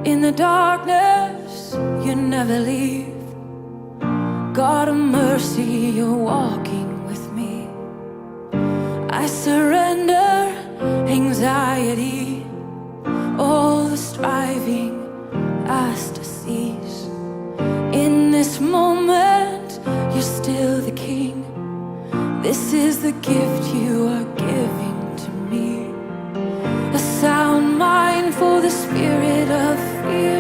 In the darkness, you never leave. God of mercy, you're walking with me. I surrender anxiety, all the striving has to cease. In this moment, you're still the King. This is the gift you are giving to me. A sound mind for the spirit of fear.